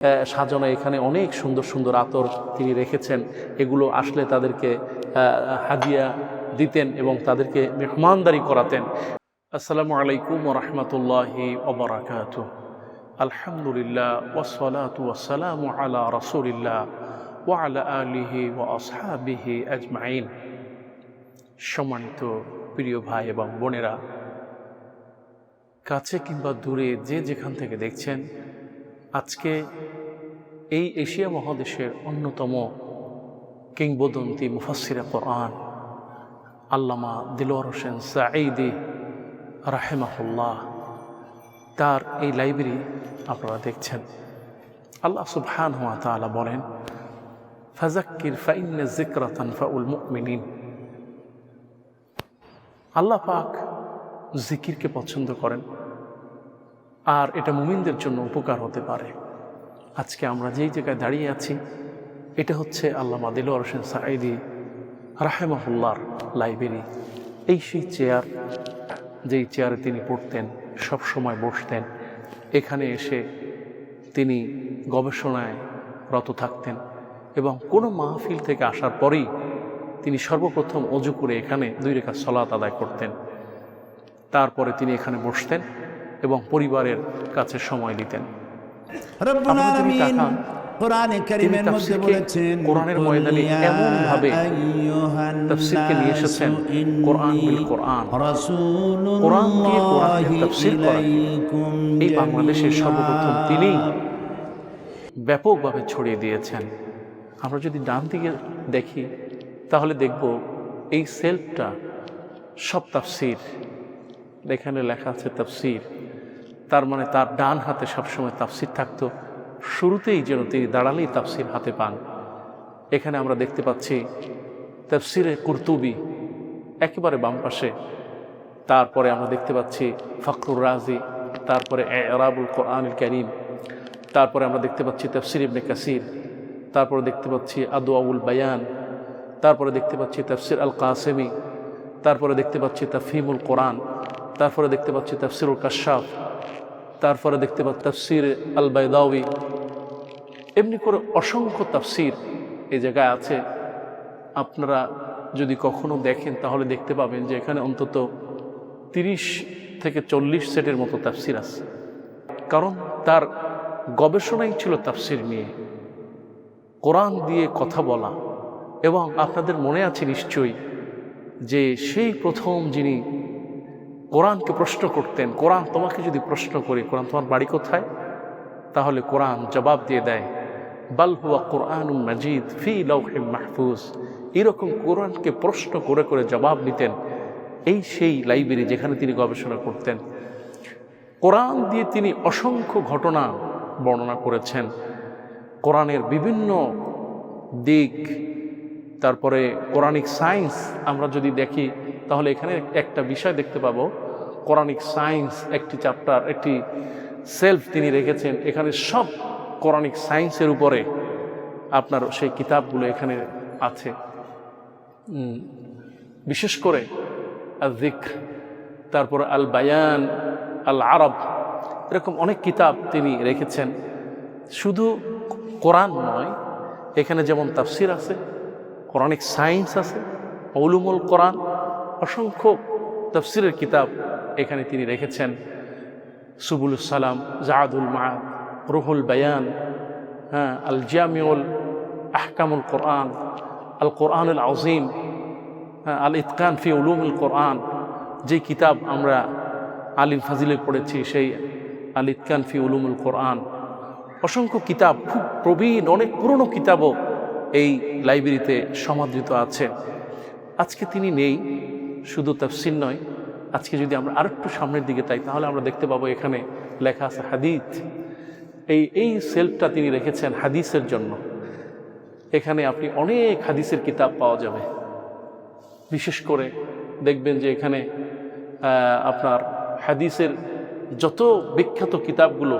সাজানো। এখানে অনেক সুন্দর সুন্দর আতর তিনি রেখেছেন, এগুলো আসলে তাদেরকে হাদিয়া দিতেন এবং তাদেরকে মেহমানদারি করাতেন। আসসালামু আলাইকুম ওয়া রাহমাতুল্লাহি ওয়া বারাকাতুহু। আলহামদুলিল্লাহ ওয়াসসালাতু ওয়াসসালামু আলা রাসূলিল্লাহ ওয়া আলা আলিহি ওয়া আসহাবিহি আজমাইন। সম্মানিত প্রিয় ভাই এবং বোনেরা, কাছে কিংবা দূরে যে যেখান থেকে দেখছেন, আজকে এই এশিয়া মহাদেশের অন্যতম কিংবদন্তি মুফাসসিরে কোরআন আল্লামা দিলওয়ার হোসেন সাঈদী রাহিমাহুল্লাহ, তার এই লাইব্রেরি আপনারা দেখছেন। আল্লাহ সুবহানাহু ওয়া তাআলা বলেন, ফাযাক্কির ফাইন্না যিকরা তানফাউল মুমিনিন। আল্লাহ পাক জিকিরকে পছন্দ করেন, আর এটা মুমিনদের জন্য উপকার হতে পারে। আজকে আমরা যেই জায়গায় দাঁড়িয়ে আছি, এটা হচ্ছে আল্লামা দিলওয়ার হোসেন সাঈদী রাহিমাহুল্লাহর লাইব্রেরি। এই সেই চেয়ার, যেই চেয়ারে তিনি পড়তেন, সব সময় বসতেন। এখানে এসে তিনি গবেষণায় রত থাকতেন এবং কোনো মাহফিল থেকে আসার পরেই তিনি সর্বপ্রথম অজু করে এখানে 2 রাকাত সালাত আদায় করতেন। তারপরে তিনি এখানে বসতেন এবং পরিবারের কাছে সময় দিতেন। রব্বুল আলামিন কোরআনে কারীমের মধ্যে বলেছেন, কোরআনের ময়দানে এমন ভাবে তাফসীরকে নিয়ে এসেছেন, কোরআন বিল কোরআন, কোরআন দিয়ে কোরআনের তাফসীর করা এই বাংলাদেশের সর্বপ্রথম তিনি ব্যাপকভাবে ছড়িয়ে দিয়েছেন। আমরা যদি ডান দিকে দেখি তাহলে দেখব এই সেলফটা সব তাফসীর, এখানে লেখা আছে তাফসীর। তার মানে তার ডান হাতে সবসময় তাফসীর থাকতো। শুরুতেই যেন তিনি দাঁড়ালেই তাফসীর হাতে পান। এখানে আমরা দেখতে পাচ্ছি তাফসীরে কুরতুবী একেবারে বাম পাশে, তারপরে আমরা দেখতে পাচ্ছি ফখরুর রাজি, তারপরে ইরাবুল কোরআনুল কারীম, তারপরে আমরা দেখতে পাচ্ছি তাফসীর ইবনে কাসির, তারপরে দেখতে পাচ্ছি আদওয়াউল বায়ান, তারপরে দেখতে পাচ্ছি তাফসীর আল কাসেমি, তারপরে দেখতে পাচ্ছি তাফহিমুল কোরআন, তারপরে দেখতে পাচ্ছি তাফসীরুল কাশশাফ, তারপরে দেখতে পাচ্ছি তাফসীর আল বাইদাউই। এমনি করে অসংখ্য তাফসীর এই জায়গায় আছে। আপনারা যদি কখনো দেখেন তাহলে দেখতে পাবেন যে এখানে অন্তত 30 থেকে 40 সেটের মতো তাফসীর আছে, কারণ তার গবেষণাই ছিল তাফসীর নিয়ে, কোরআন দিয়ে কথা বলা। এবং আপনাদের মনে আছে নিশ্চয়ই যে সেই প্রথম যিনি কোরআনকে প্রশ্ন করতেন, কোরআন তোমাকে যদি প্রশ্ন করি, কোরআন তোমার বাড়ি কোথায়, তাহলে কোরআন জবাব দিয়ে দেয়, বাল হুয়া কোরআনুম মাজিদ ফি লাওহিম মাহফুজ। এরকম কোরআনকে প্রশ্ন করে করে জবাব নিতেন এই সেই লাইব্রেরি যেখানে তিনি গবেষণা করতেন। কোরআন দিয়ে তিনি অসংখ্য ঘটনা বর্ণনা করেছেন, কোরআনের বিভিন্ন দিক। তারপরে কোরআনিক সায়েন্স আমরা যদি দেখি তাহলে এখানে একটা বিষয় দেখতে পাবো, কোরআনিক সায়েন্স একটি চ্যাপ্টার, একটি সেলফ তিনি রেখেছেন। এখানে সব কোরআনিক সায়েন্সের উপরে আপনার সেই কিতাবগুলো এখানে আছে। বিশেষ করে আল যিকর, তারপর আল বায়ান, আল আরব, এরকম অনেক কিতাব তিনি রেখেছেন। শুধু কোরআন নয়, এখানে যেমন তাফসীর আছে, কোরআনিক সায়েন্স আছে, উলুমুল কোরআন, অসংখ্য তাফসীরের কিতাব এখানে তিনি রেখেছেন। সুবুলুস সালাম, জাদুল মাআদ, রুহুল বায়ান, আল জামিউল আহকামুল কোরআন, আল কোরআনুল আযীম, আল ইতকান ফি উলুমুল কোরআন, যে কিতাব আমরা আলিম ফাজিলে পড়েছি, সেই আল ইতকান ফি উলুমুল কোরআন। অসংখ্য কিতাব, খুব প্রবীণ অনেক পুরনো কিতাবও এই লাইব্রেরিতে সমাদৃত আছে। আজকে তিনি নেই, শুধু তাফসীর নয়, আজকে যদি আমরা আরেকটু সামনের দিকে তাই তাহলে আমরা দেখতে পাবো এখানে লেখা আছে হাদিস। এই সেলফটা তিনি রেখেছেন হাদিসের জন্য। এখানে আপনি অনেক হাদিসের কিতাব পাওয়া যাবে। বিশেষ করে দেখবেন যে এখানে আপনার হাদিসের যত বিখ্যাত কিতাবগুলো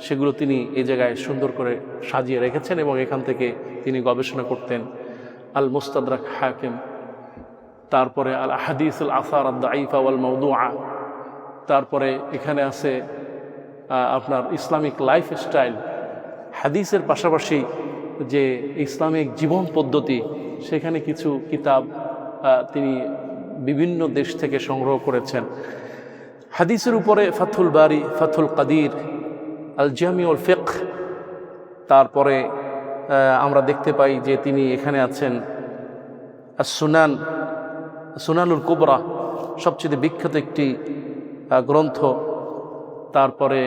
সেগুলো তিনি এই জায়গায় সুন্দর করে সাজিয়ে রেখেছেন এবং এখান থেকে তিনি গবেষণা করতেন। আল মুস্তাদরাক হাকিম, তারপরে আল হাদিস আল আসার আদ দাঈফা ওয়াল মাওদুআ, তারপরে এখানে আছে আপনার ইসলামিক লাইফস্টাইল, হাদিসের পাশাপাশি যে ইসলামিক জীবন পদ্ধতি, সেখানে কিছু কিতাব তিনি বিভিন্ন দেশ থেকে সংগ্রহ করেছেন। হাদিসের উপরে ফাথুল বারি, ফাথুল কাদির, আল জামিউল ফিকহ, তারপরে আমরা দেখতে পাই যে তিনি এখানে আছেন সুনান, সুনানুল কুবরা, সবচেয়ে বিখ্যাত একটি গ্রন্থ। তারপরে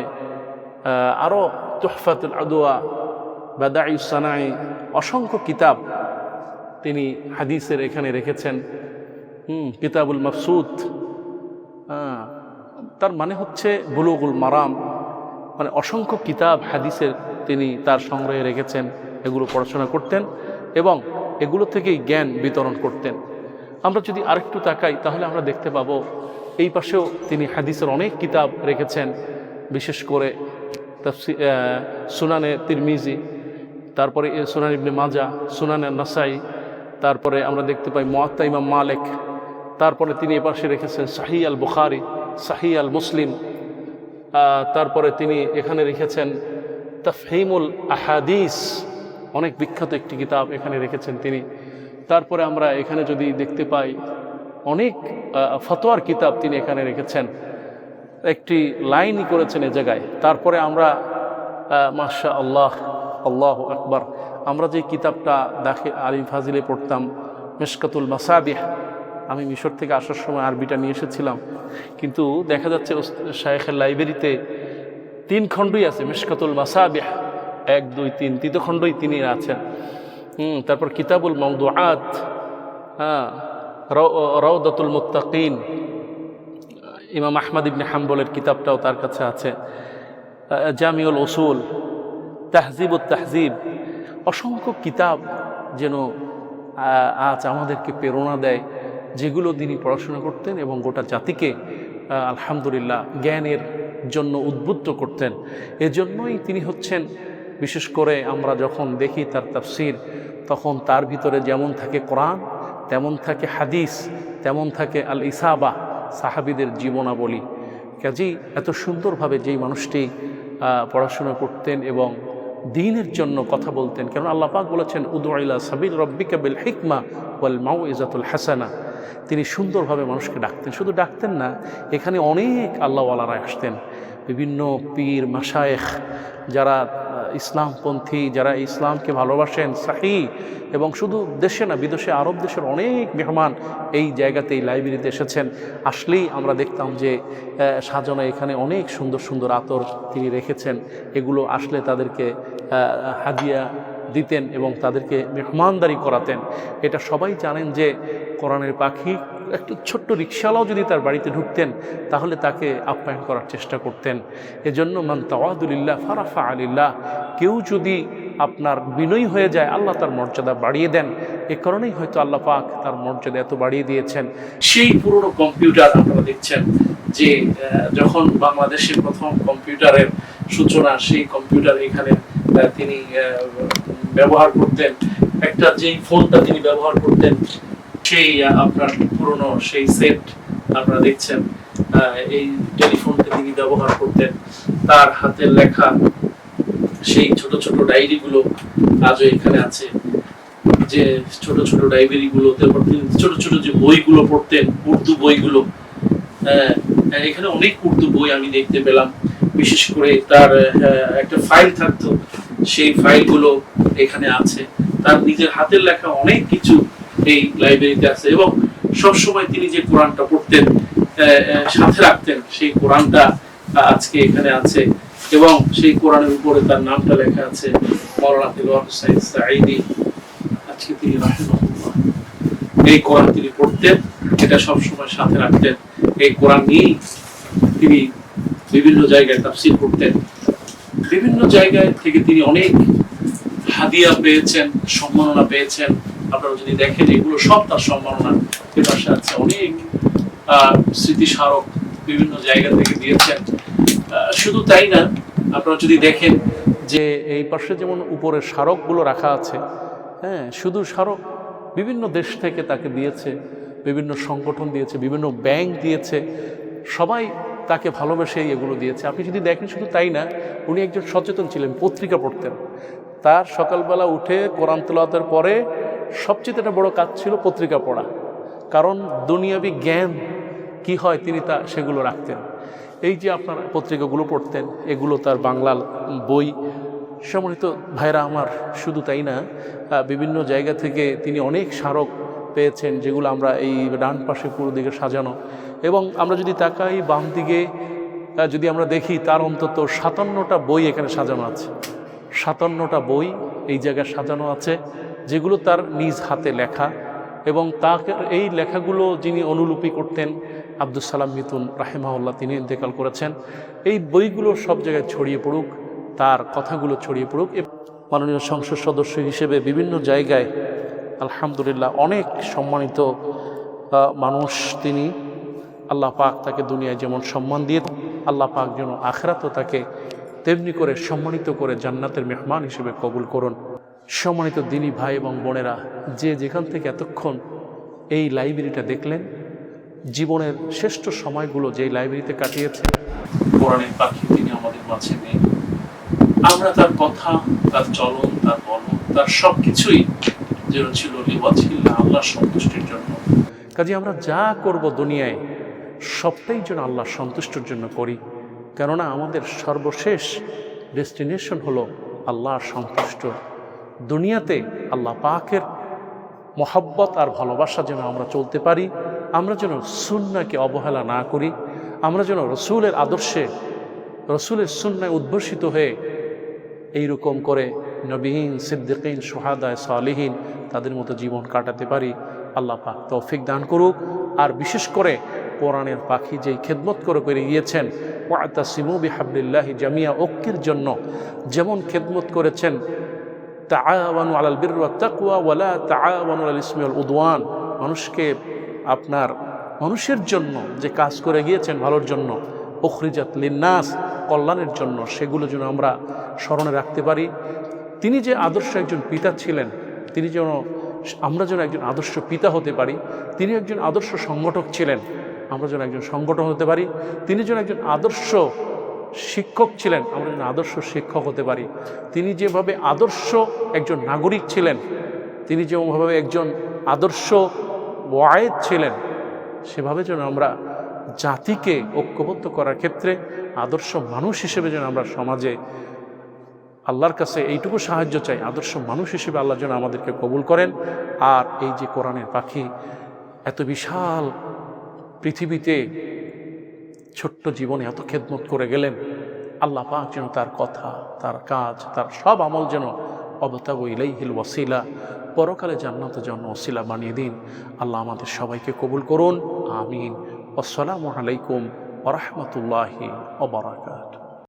আরও তুহফাতুল আদওয়া, বাদাইউস সানাই, অসংখ্য কিতাব তিনি হাদিসের এখানে রেখেছেন। কিতাবুল মাফসুদ, তার মানে হচ্ছে বুলুগুল মারাম, মানে অসংখ্য কিতাব হাদিসের তিনি তার সংগ্রহে রেখেছেন। এগুলো পড়াশোনা করতেন এবং এগুলো থেকেই জ্ঞান বিতরণ করতেন। আমরা যদি আরেকটু তাকাই তাহলে আমরা দেখতে পাবো এই পাশেও তিনি হাদিসের অনেক কিতাব রেখেছেন, বিশেষ করে সুনানে তিরমিজি, তারপরে সুনান ইবনে মাজা, সুনানে নাসাই, তারপরে আমরা দেখতে পাই মুয়াত্তা ইমাম মালিক, তারপরে তিনি এপাশে রেখেছেন সাহি আল বুখারি, সাহি আল মুসলিম, তারপরে তিনি এখানে রেখেছেন তাফহিমুল আহাদিস, অনেক বিখ্যাত একটি কিতাব এখানে রেখেছেন তিনি। তারপরে আমরা এখানে যদি দেখতে পাই অনেক ফতোয়ার কিতাব তিনি এখানে রেখেছেন, একটি লাইনই করেছেন এ জায়গায়। তারপরে আমরা মাশা আল্লাহ, আল্লাহু আকবার, আমরা যে কিতাবটা আলিম ফাজিলে পড়তাম, মিশকাতুল মাসাবিহ, আমি মিশর থেকে আসার সময় আরবিটা নিয়ে এসেছিলাম, কিন্তু দেখা যাচ্ছে শায়েখের লাইব্রেরিতে 3 খণ্ডই আছে, মিশকাতুল মাসাবিহ 1, 2, 3, তৃতীয় খণ্ডই তিনি আছেন। তারপর কিতাবুল মাওদুআত, রাউদাতুল মুত্তাকিন, ইমাম আহমদ ইবনে হাম্বলের কিতাবটাও তার কাছে আছে, জামিউল উসুল, তাহজিবুত তাহজিব, অসংখ্য কিতাব যেন আজ আমাদেরকে প্রেরণা দেয়, যেগুলো তিনি পড়াশোনা করতেন এবং গোটা জাতিকে আলহামদুলিল্লাহ জ্ঞানের জন্য উদ্বুদ্ধ করতেন। এজন্যই তিনি হচ্ছেন, বিশেষ করে আমরা যখন দেখি তার তাফসির, তখন তার ভিতরে যেমন থাকে কোরআন, তেমন থাকে হাদিস, তেমন থাকে আল ইসাবা, সাহাবীদের জীবনাবলী। কাজেই এত সুন্দরভাবে যেই মানুষটি পড়াশোনা করতেন এবং দ্বীনের জন্য কথা বলতেন, কারণ আল্লাহ পাক বলেছেন উদু ইলা সাবিল রব্বিকা বিল হিকমা ওয়াল মাউইজাতুল হাসানা। তিনি সুন্দরভাবে মানুষকে ডাকতেন, শুধু ডাকতেন না, এখানে অনেক আল্লাহওয়ালারা আসতেন, বিভিন্ন পীর মাশায়েখ, যারা ইসলামপন্থী, যারা ইসলামকে ভালোবাসেন সাহি, এবং শুধু দেশে না বিদেশে আরব দেশের অনেক মেহমান এই জায়গাতে, এই লাইব্রেরিতে এসেছেন। আসলেই আমরা দেখতাম যে সাজানো এখানে অনেক সুন্দর সুন্দর আতর তিনি রেখেছেন, এগুলো আসলে তাদেরকে হাদিয়া দিতেন এবং তাদেরকে মেহমানদারি করাতেন। এটা সবাই জানেন যে কোরআনের পাখি একটু ছোট্ট রিকশালাও যদি তার বাড়িতে ঢুকতেন তাহলে তাকে আপ্যায়ন করার চেষ্টা করতেন। এজন্য মান তাওয়াদুলিল্লাহ ফারাফা আলিল্লাহ, কেউ যদি আপনার বিনয়ী হয়ে যায় আল্লাহ তার মর্যাদা বাড়িয়ে দেন। এ কারণেই হয়তো আল্লাহ পাক তার মর্যাদা এত বাড়িয়ে দিয়েছেন। সেই পুরনো কম্পিউটার আপনারা দেখছেন যে যখন বাংলাদেশের প্রথম কম্পিউটারের সূচনা, সেই কম্পিউটার এখানে তিনি ব্যবহার করতেন। একটা যেই ফোনটা তিনি ব্যবহার করতেন সেই আপনার পুরনো সেই সেট আপনারা দেখছেন, এই টেলিফোনটা তিনি ব্যবহার করতেন। তার হাতের লেখা সেই ছোট ছোট ডায়েরিগুলো আজও এখানে আছে, যে ছোট ছোট ডায়েরিগুলো। তারপর তিনি ছোট ছোট যে বইগুলো পড়তেন, উর্দু বইগুলো, এখানে অনেক উর্দু বই আমি দেখতে পেলাম। বিশেষ করে তার একটা ফাইল থাকতো, সেই ফাইলগুলো এখানে আছে। তার নিজের হাতের লেখা অনেক কিছু এই লাইব্রেরিতে আছে, এবং সবসময় তিনি যে কোরআনটা পড়তেন সাথে রাখতেন, সেই কোরআনটা আজকে এখানে আছে, এবং সেই কোরআনের উপরে তার নামটা লেখা আছে মাওলানা দিলওয়ার হোসেন সাঈদী। আজকে তিনি রাহিমাহুল্লাহ, এই কোরআন তিনি পড়তেন, এটা সবসময় সাথে রাখতেন। এই কোরআন নিয়েই তিনি বিভিন্ন জায়গায় তাফসীর করতেন। বিভিন্ন জায়গায় থেকে তিনি অনেক হাদিয়া পেয়েছেন, সম্মাননা পেয়েছেন। আপনারা যদি দেখেন এগুলো সব তার সম্মাননা। এর পাশে আছে অনেক স্মৃতিস্মারক বিভিন্ন জায়গা থেকে দিয়েছেন। শুধু তাই না, আপনারা যদি দেখেন যে এই পাশে যেমন উপরের স্মারকগুলো রাখা আছে, শুধু স্মারক বিভিন্ন দেশ থেকে তাকে দিয়েছে, বিভিন্ন সংগঠন দিয়েছে, বিভিন্ন ব্যাংক দিয়েছে। সবাই তাকে ভালোবেসেই এগুলো দিয়েছে। আপনি যদি দেখেন, শুধু তাই না, উনি একজন সচেতন ছিলেন, পত্রিকা পড়তেন। তার সকালবেলা উঠে কোরআন তেলাওয়াতের পরে সবচেয়ে একটা বড় কাজ ছিল পত্রিকা পড়া, কারণ দুনিয়াবি জ্ঞান কি হয় তিনি সেগুলো রাখতেন। এই যে আপনার পত্রিকাগুলো পড়তেন, এগুলো তার বাংলা বই। সম্মানিত ভাইরা আমার, শুধু তাই না, বিভিন্ন জায়গা থেকে তিনি অনেক স্মারক পেয়েছেন, যেগুলো আমরা এই ডান পাশে পুরো দিকে সাজানো। এবং আমরা যদি তাকাই বাম দিকে, যদি আমরা দেখি, তার অন্তত 57টা বই এখানে সাজানো আছে। 57টা বই এই জায়গায় সাজানো আছে, যেগুলো তার নিজ হাতে লেখা। এবং তাকে এই লেখাগুলো যিনি অনুলিপি করতেন, আব্দুস সালাম মিতুন রাহিমাহুল্লাহ, তিনি ইন্তেকাল করেছেন। এই বইগুলো সব জায়গায় ছড়িয়ে পড়ুক, তার কথাগুলো ছড়িয়ে পড়ুক। মাননীয় সংসদ সদস্য হিসেবে বিভিন্ন জায়গায় আলহামদুলিল্লাহ অনেক সম্মানিত মানুষ তিনি। আল্লাহ পাক তাকে দুনিয়ায় যেমন সম্মান দিয়ে, আল্লাহ পাক যেন আখিরাতেও তাকে তেমনি করে সম্মানিত করে জান্নাতের মেহমান হিসেবে কবুল করুন। সম্মানিত দিনী ভাই এবং বোনেরা, যে যেখান থেকে এতক্ষণ এই লাইব্রেরিটা দেখলেন, জীবনের শ্রেষ্ঠ সময়গুলো যে লাইব্রেরিতে কাটিয়েছে, কোরআনের পাখি তিনি আমাদের মাঝে নেই। আমরা তার কথা, তার চলন, তার বলন, তার সব কিছুই যেন ছিল লিওয়াজহিল্লাহ, আল্লাহর সন্তুষ্টির জন্য। কাজে আমরা যা করব দুনিয়ায় সবটাই যেন আল্লাহর সন্তুষ্টির জন্য করি, কেননা আমাদের সর্বশেষ ডেস্টিনেশন হলো আল্লাহর সন্তুষ্ট। দুনিয়াতে আল্লাহ পাকের মহব্বত আর ভালোবাসা যেন আমরা চলতে পারি, আমরা যেন সুন্নাহকে অবহেলা না করি, আমরা যেন রসুলের আদর্শে, রসুলের সুন্নায় উদ্ভাসিত হয়ে এইরকম করে নবীন, সিদ্দিকিন, শুহাদায়ে সালিহিন তাদের মতো জীবন কাটাতে পারি। আল্লাহ পাক তৌফিক দান করুক। আর বিশেষ করে কোরআনের পাখি যেই খেদমত করে গিয়েছেন, ওয়াতাসিমু বিহাবলিল্লাহি জামিয়া, ঐক্যের জন্য যেমন খেদমত করেছেন, তাআওয়ানু আলাল বিররি ওয়াত তাকওয়া ওয়া লা তাআওয়ানু আলাল ইসমি ওয়াল উদওয়ান, মানুষকে আপনার মানুষের জন্য যে কাজ করে গিয়েছেন ভালোর জন্য, উখরিজাত লিন্নাস, কল্যাণের জন্য, সেগুলো যেন আমরা স্মরণে রাখতে পারি। তিনি যে আদর্শ একজন পিতা ছিলেন, তিনি যেন আমরা যেন একজন আদর্শ পিতা হতে পারি। তিনি একজন আদর্শ সংগঠক ছিলেন, আমরা যেন একজন সংগঠন হতে পারি। তিনি যেন একজন আদর্শ শিক্ষক ছিলেন, আমরা যেন আদর্শ শিক্ষক হতে পারি। তিনি যেভাবে আদর্শ একজন নাগরিক ছিলেন, তিনি যেভাবে একজন আদর্শ ওয়ায়েদ ছিলেন, সেভাবে যেন আমরা জাতিকে ঐক্যবদ্ধ করার ক্ষেত্রে আদর্শ মানুষ হিসেবে যেন আমরা সমাজে আল্লাহর কাছে এইটুকু সাহায্য চাই, আদর্শ মানুষ হিসেবে আল্লাহ যেন আমাদেরকে কবুল করেন। আর এই যে কোরআনের পাখি এত বিশাল পৃথিবীতে ছোট্ট জীবনে এত খেদমত করে গেলেন, আল্লাহ পাক যেন তার কথা, তার কাজ, তার সব আমল যেন অবতাবু ইলাইহিল ওয়াসিলা, পরকালে জান্নাতের জন্য ওসিলা বানিয়ে দিন। আল্লাহ আমাদের সবাইকে কবুল করুন, আমিন। আসসালামু আলাইকুম ওয়া রাহমাতুল্লাহি ওয়া বারাকাতুহু।